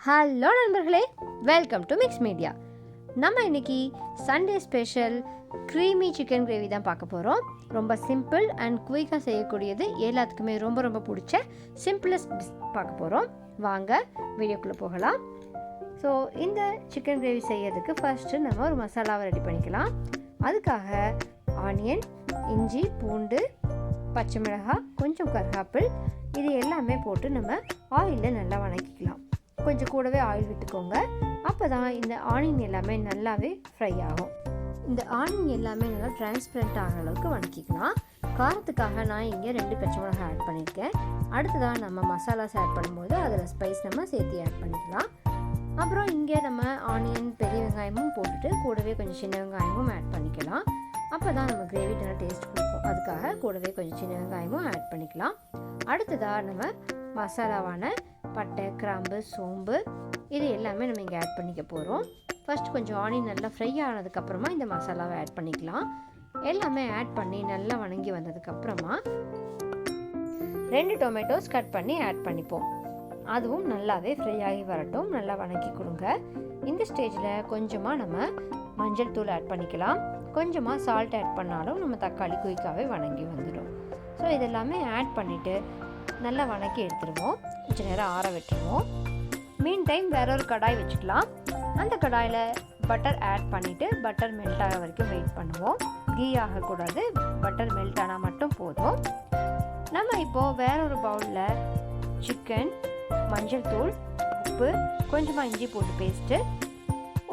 Hello நண்பர்களே, welcome to mix media. நம்ம இன்னைக்கு Sunday special creamy chicken gravy தான் பார்க்க போகிறோம். ரொம்ப சிம்பிள் அண்ட் குயிக்காக செய்யக்கூடியது, எல்லாத்துக்குமே ரொம்ப ரொம்ப பிடிச்ச சிம்பிளஸ்ட் டிஷ் பார்க்க போகிறோம். வாங்க வீடியோக்குள்ளே போகலாம். ஸோ இந்த சிக்கன் கிரேவி செய்யறதுக்கு ஃபர்ஸ்ட்டு நம்ம ஒரு மசாலாவை ரெடி பண்ணிக்கலாம். அதுக்காக ஆனியன், இஞ்சி, பூண்டு, பச்சை மிளகாய், கொஞ்சம் கருவேப்பிலை, இது எல்லாமே போட்டு நம்ம ஆயிலில் நல்லா வதக்கிக்கலாம். கொஞ்சம் கூடவே ஆயில் விட்டுக்கோங்க, அப்போ தான் இந்த ஆனியன் எல்லாமே நல்லாவே ஃப்ரை ஆகும். இந்த ஆனியன் எல்லாமே நல்லா டிரான்ஸ்பரண்ட் ஆகிற அளவுக்கு வதக்கிக்கலாம். காரத்துக்காக நான் இங்கே 2 பச்சை மிளகாய் ஆட் பண்ணியிருக்கேன். அடுத்ததாக நம்ம மசாலாஸ் ஆட் பண்ணும்போது அதில் ஸ்பைஸ் நம்ம சேர்த்து ஆட் பண்ணிக்கலாம். அப்புறம் இங்கே நம்ம ஆனியன், பெரிய வெங்காயமும் போட்டுட்டு கூடவே கொஞ்சம் சின்ன வெங்காயமும் ஆட் பண்ணிக்கலாம். அப்போ தான் நம்ம கிரேவி நல்லா டேஸ்ட் கொடுக்கும். அதுக்காக கூடவே கொஞ்சம் சின்ன வெங்காயமும் ஆட் பண்ணிக்கலாம். அடுத்ததாக நம்ம மசாலாவான பட்டை, கிராம்பு, சோம்பு, இது எல்லாமே நம்ம இங்கே ஆட் பண்ணிக்க போகிறோம். ஃபர்ஸ்ட் கொஞ்சம் ஆனியன் நல்லா ஃப்ரை ஆனதுக்கப்புறமா இந்த மசாலாவை ஆட் பண்ணிக்கலாம். எல்லாமே ஆட் பண்ணி நல்லா வதங்கி வந்ததுக்கப்புறமா 2 டொமேட்டோஸ் கட் பண்ணி ஆட் பண்ணிப்போம். அதுவும் நல்லாவே ஃப்ரை ஆகி வரட்டும், நல்லா வதக்கி கொடுங்க. இந்த ஸ்டேஜில் கொஞ்சமாக நம்ம மஞ்சள் தூள் ஆட் பண்ணிக்கலாம். கொஞ்சமாக சால்ட் ஆட் பண்ணாலும் நம்ம தக்காளி குயிக்காகவே வதங்கி வந்துடும். ஸோ இதெல்லாமே ஆட் பண்ணிவிட்டு நல்லா வதக்கி எடுத்துருவோம். கொஞ்சம் நேரம் ஆற விட்டுருவோம். மீன் டைம் வேற ஒரு கடாய் வச்சுக்கலாம். அந்த கடாயில் பட்டர் ஆட் பண்ணிவிட்டு பட்டர் மெல்ட் ஆகிற வரைக்கும் வெயிட் பண்ணுவோம். கீ ஆகக்கூடாது, பட்டர் மெல்ட் ஆனால் மட்டும் போதும். நம்ம இப்போது வேற ஒரு பவுலில் சிக்கன், மஞ்சள் தூள், உப்பு, கொஞ்சமாக இஞ்சி பூண்டு பேஸ்ட்டு,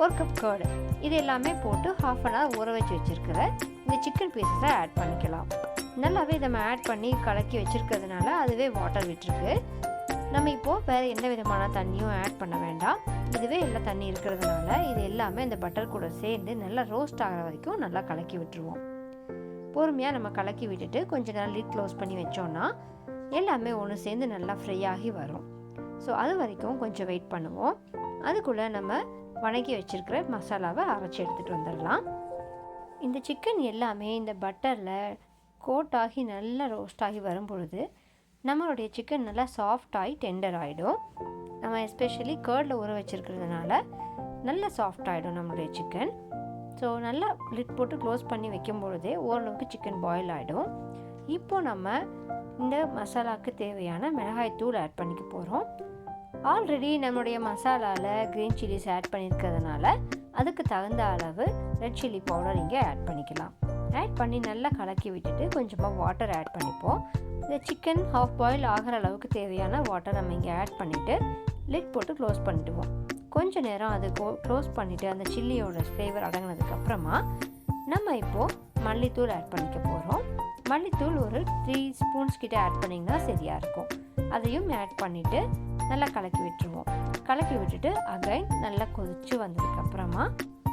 1 கப் கர்டு, இது எல்லாமே போட்டு 1/2 அன் ஹவர் ஊற வச்சு வச்சுருக்கிற இந்த சிக்கன் பீஸஸை ஆட் பண்ணிக்கலாம். நல்லாவே நம்ம ஆட் பண்ணி கலக்கி வச்சுருக்கிறதுனால அதுவே வாட்டர் விட்டுருக்கு. நம்ம இப்போது வேறு எந்த விதமான தண்ணியும் ஆட் பண்ண வேண்டாம். இதுவே எல்லாம் தண்ணி இருக்கிறதுனால இது எல்லாமே இந்த பட்டர் கூட சேர்ந்து நல்லா ரோஸ்ட் ஆகிற வரைக்கும் நல்லா கலக்கி விட்டுருவோம். பொறுமையாக நம்ம கலக்கி விட்டுட்டு கொஞ்சம் நேரம் லிட் க்ளோஸ் பண்ணி வச்சோன்னா எல்லாமே ஒன்று சேர்ந்து நல்லா ஃப்ரை ஆகி வரும். ஸோ அது வரைக்கும் கொஞ்சம் வெயிட் பண்ணுவோம். அதுக்குள்ளே நம்ம வதக்கி வச்சுருக்கிற மசாலாவை அரைச்சி எடுத்துகிட்டு வந்துடலாம். இந்த சிக்கன் எல்லாமே இந்த பட்டரில் கோட் ஆகி நல்லா ரோஸ்ட் ஆகி வரும் பொழுது நம்மளுடைய சிக்கன் நல்லா சாஃப்ட் ஆகி டெண்டர் ஆகிடும். நம்ம எஸ்பெஷலி கர்டில் ஊற வச்சுருக்கிறதுனால நல்லா சாஃப்ட் ஆகிடும் நம்மளுடைய சிக்கன். ஸோ நல்லா லிட் போட்டு க்ளோஸ் பண்ணி வைக்கும் பொழுதே ஓரளவுக்கு சிக்கன் பாயில் ஆகிடும். இப்போது நம்ம இந்த மசாலாவுக்கு தேவையான மிளகாய் தூள் ஆட் பண்ணிக்க போகிறோம். ஆல்ரெடி நம்மளுடைய மசாலாவில் க்ரீன் சில்லிஸ் ஆட் பண்ணியிருக்கிறதுனால அதுக்கு தகுந்த அளவு ரெட் சில்லி பவுடர் இங்கே ஆட் பண்ணிக்கலாம். ஆட் பண்ணி நல்லா கலக்கி விட்டுட்டு கொஞ்சமாக வாட்டர் ஆட் பண்ணிப்போம். இந்த சிக்கன் ஹாஃப் பாயில் ஆகிற அளவுக்கு தேவையான வாட்டர் நம்ம இங்கே ஆட் பண்ணிவிட்டு லிட் போட்டு க்ளோஸ் பண்ணிவிடுவோம். கொஞ்சம் நேரம் அது க்ளோஸ் பண்ணிவிட்டு அந்த சில்லியோட ஃப்ளேவர் அடங்கினதுக்கப்புறமா நம்ம இப்போது மல்லித்தூள் ஆட் பண்ணிக்க போகிறோம். மல்லித்தூள் ஒரு 3 ஸ்பூன்ஸ் கிட்ட ஆட் பண்ணிங்கன்னா சரியாக இருக்கும். அதையும் ஆட் பண்ணிவிட்டு நல்லா கலக்கி விட்டுருவோம். கலக்கி விட்டுட்டு அகைன் நல்லா கொதித்து வந்ததுக்கப்புறமா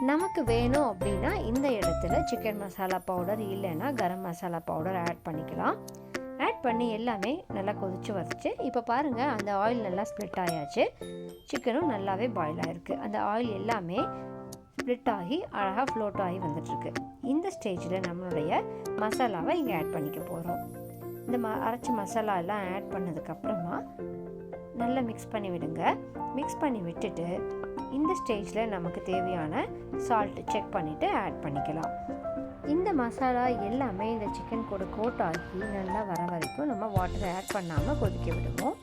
நமக்கு வேணும் அப்படின்னா இந்த இடத்துல சிக்கன் மசாலா பவுடர் இல்லைன்னா கரம் மசாலா பவுடர் ஆட் பண்ணிக்கலாம். ஆட் பண்ணி எல்லாமே நல்லா கொதித்து வச்சு இப்போ பாருங்கள், அந்த ஆயில் நல்லா ஸ்ப்ளிட் ஆயாச்சு. சிக்கனும் நல்லாவே பாயில் ஆகிருக்கு. அந்த ஆயில் எல்லாமே ஸ்ப்ளிட் ஆகி அழகாக ஃப்ளோட் ஆகி வந்துட்டுருக்கு. இந்த ஸ்டேஜில் நம்மளுடைய மசாலாவை இங்கே ஆட் பண்ணிக்க போகிறோம். இந்த அரைச்ச மசாலா எல்லாம் ஆட் பண்ணதுக்கப்புறமா நல்லா மிக்ஸ் பண்ணி விடுங்க. மிக்ஸ் பண்ணி விட்டுட்டு இந்த ஸ்டேஜில் நமக்கு தேவையான சால்ட்டு செக் பண்ணிவிட்டு ஆட் பண்ணிக்கலாம். இந்த மசாலா எல்லாமே இந்த சிக்கன் கூட கோட் ஆகி நல்லா வர வரைக்கும் நம்ம வாட்டர் ஆட் பண்ணாமல் கொதிக்க விடுவோம்.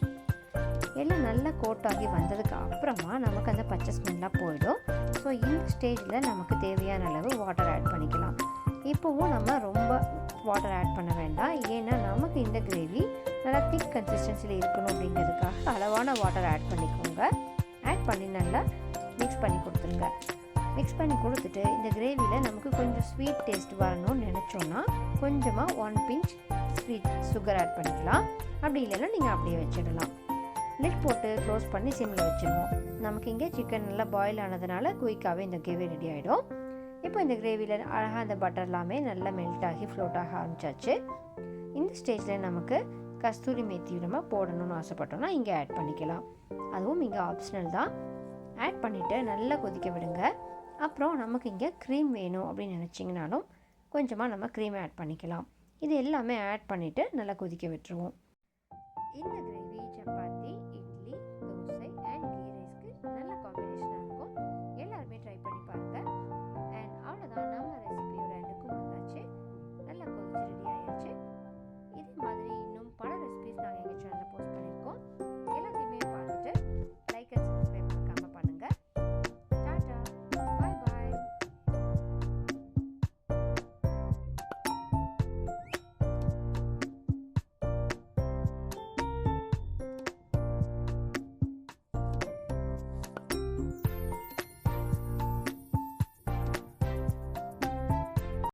எல்லாம் நல்லா கோட் ஆகி வந்ததுக்கு அப்புறமா நமக்கு அந்த பச்சை ஸ்மெல்லாக போயிடும். ஸோ இந்த ஸ்டேஜில் நமக்கு தேவையான அளவு வாட்டர் ஆட் பண்ணிக்கலாம். இப்போவும் நம்ம ரொம்ப வாட்டர் ஆட் பண்ண வேண்டாம், ஏன்னா நமக்கு இந்த கிரேவி நல்லா திக் கன்சிஸ்டன்சியில் இருக்கணும். அப்படிங்கிறதுக்காக அளவான வாட்டர் ஆட் பண்ணிக்கோங்க. ஆட் பண்ணி நல்லா மிக்ஸ் பண்ணி கொடுத்துருங்க. மிக்ஸ் பண்ணி கொடுத்துட்டு இந்த கிரேவியில் நமக்கு கொஞ்சம் ஸ்வீட் டேஸ்ட் வரணும்னு நினச்சோன்னா கொஞ்சமாக 1 பிஞ்ச் ஸ்வீட் சுகர் ஆட் பண்ணிக்கலாம். அப்படி இல்லைன்னா நீங்கள் அப்படியே வச்சிடலாம். லிட் போட்டு க்ளோஸ் பண்ணி சிம்மில் வச்சுருவோம். நமக்கு இங்கே சிக்கன் நல்லா பாயில் ஆனதுனால குயிக்காகவே இந்த கிரேவி ரெடி ஆகிடும். இப்போ இந்த கிரேவியில் அழகாக அந்த பட்டர் எல்லாமே நல்லா மெல்ட் ஆகி ஃப்ளோட் ஆக ஆரம்பிச்சாச்சு. இந்த ஸ்டேஜில் நமக்கு கஸ்தூரி மேத்தி நம்ம போடணும்னு ஆசைப்பட்டோம்னா இங்கே ஆட் பண்ணிக்கலாம். அதுவும் இங்கே ஆப்ஷனல் தான். ஆட் பண்ணிவிட்டு நல்லா கொதிக்க விடுங்க. அப்புறம் நமக்கு இங்கே க்ரீம் வேணும் அப்படின்னு நினச்சிங்கனாலும் கொஞ்சமாக நம்ம க்ரீம் ஆட் பண்ணிக்கலாம். இது எல்லாமே ஆட் பண்ணிவிட்டு நல்லா கொதிக்க விட்டுருவோம். இந்த கிரேவி